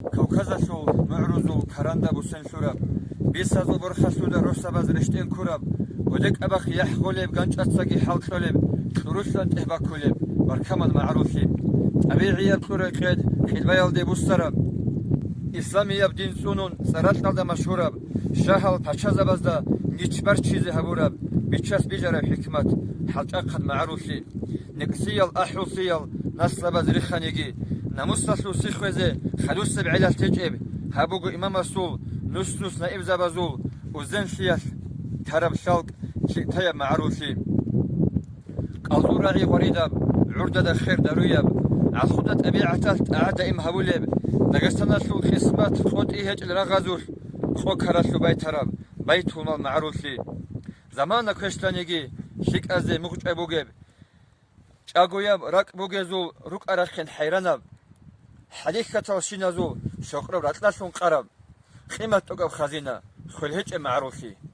Kavkazasul, Ma'ruzul, Karanda Busen Shurab, Bisazul Borkhasuda Rosabaz Rishtin Kurab, Odek Abak Yahgoleb, Ganchatsagi Halkoleb, Turuslan Tehbakoleb, Barkaman Ma'rufi, Abiyab Kureked, Hilbayal de Busarab, Islamiyab Din Sunun, Saratalda Mashurab, Shahal Pachazabazda, Nichbar Chizi Haburab, Bichas Bijara Hikmat, Halchakad Ma'rufi, Nixiyal Ahusiyal, Naslabaz Rikhanigi, نمسلسل سخوزه خلوص بعلال تجيب هابوغو إمام رسول نص نائب زبازول وزن سياس ترب شالق شيء معروفي قالوا رغي وريداب عردة خير دروياب على خدة أبي عتلت أعدى إم هبوليب نقصنا شو خصمات خد إيهج الرغزور خو كرسو بيت ترب بيت هما معروفي زمان كشتانيجي شيك أزي مخج أبوغيب شاقوياب راك بوغيزول روك أرخين حيراناب حديث كتوشينازو شوقرب راتلاسون قرب خيمة توقف خزينة خلهج معروفي